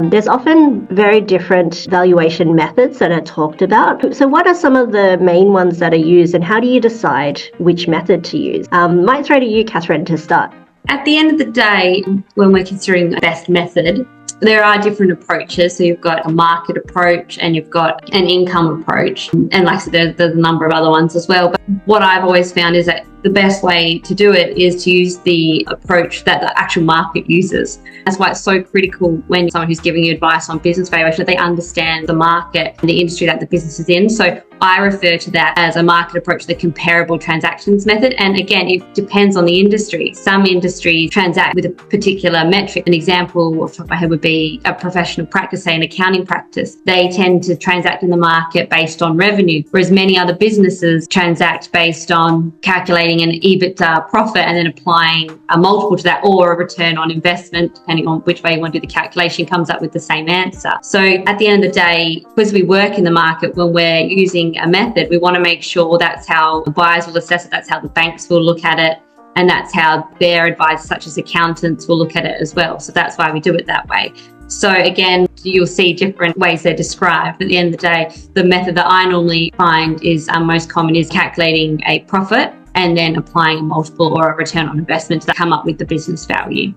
There's often very different valuation methods that are talked about. So what are some of the main ones that are used, and how do you decide which method to use? Might throw to you, Catherine, to start. At the end of the day, when we're considering the best method, there are different approaches. So you've got a market approach and you've got an income approach. And like I said, there's a number of other ones as well. But what I've always found is that the best way to do it is to use the approach that the actual market uses. That's why it's so critical when someone who's giving you advice on business valuation, that they understand the market and the industry that the business is in. So I refer to that as a market approach, the comparable transactions method. And again, it depends on the industry. Some industries transact with a particular metric. An example off the top of my head would be a professional practice, say an accounting practice. They tend to transact in the market based on revenue, whereas many other businesses transact based on calculating an EBITDA profit and then applying a multiple to that, or a return on investment, depending on which way you want to do the calculation, comes up with the same answer. So at the end of the day, because we work in the market, when we're using a method, we want to make sure that's how the buyers will assess it, that's how the banks will look at it, and that's how their advisors, such as accountants, will look at it as well. So that's why we do it that way. So again, you'll see different ways they're described. At the end of the day, the method that I normally find is most common is calculating a profit and then applying a multiple or a return on investment to come up with the business value.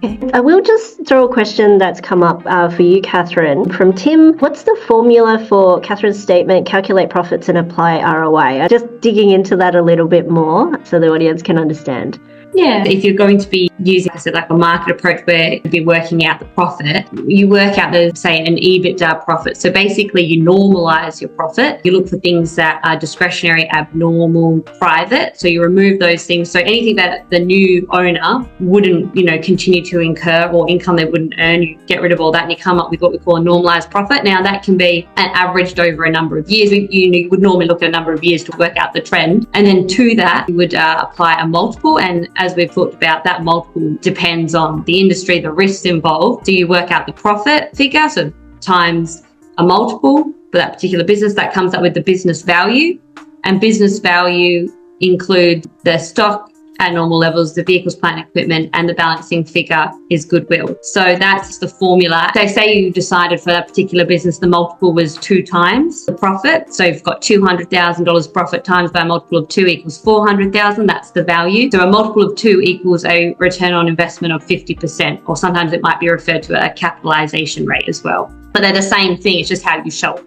Okay. I will just throw a question that's come up for you, Catherine, from Tim. What's the formula for Catherine's statement, calculate profits and apply ROI? Just digging into that a little bit more so the audience can understand. Yeah, if you're going to be using, like a market approach where you'd be working out the profit, you work out say an EBITDA profit. So basically you normalize your profit. You look for things that are discretionary, abnormal, private. So you remove those things. So anything that the new owner wouldn't, continue to incur, or income they wouldn't earn, you get rid of all that and you come up with what we call a normalized profit. Now that can be averaged over a number of years. You would normally look at a number of years to work out the trend. And then to that, you would apply a multiple. And as we've talked about, that multiple depends on the industry, the risks involved. So you work out the profit figure, so times a multiple for that particular business. That comes up with the business value. And business value includes the stock at normal levels, the vehicles, plant, and equipment, and the balancing figure is goodwill. So that's the formula. So say you decided for that particular business, the multiple was 2 times the profit. So you've got $200,000 profit times by a multiple of 2 equals 400,000. That's the value. So a multiple of 2 equals a return on investment of 50%, or sometimes it might be referred to a capitalization rate as well. But they're the same thing. It's just how you show it.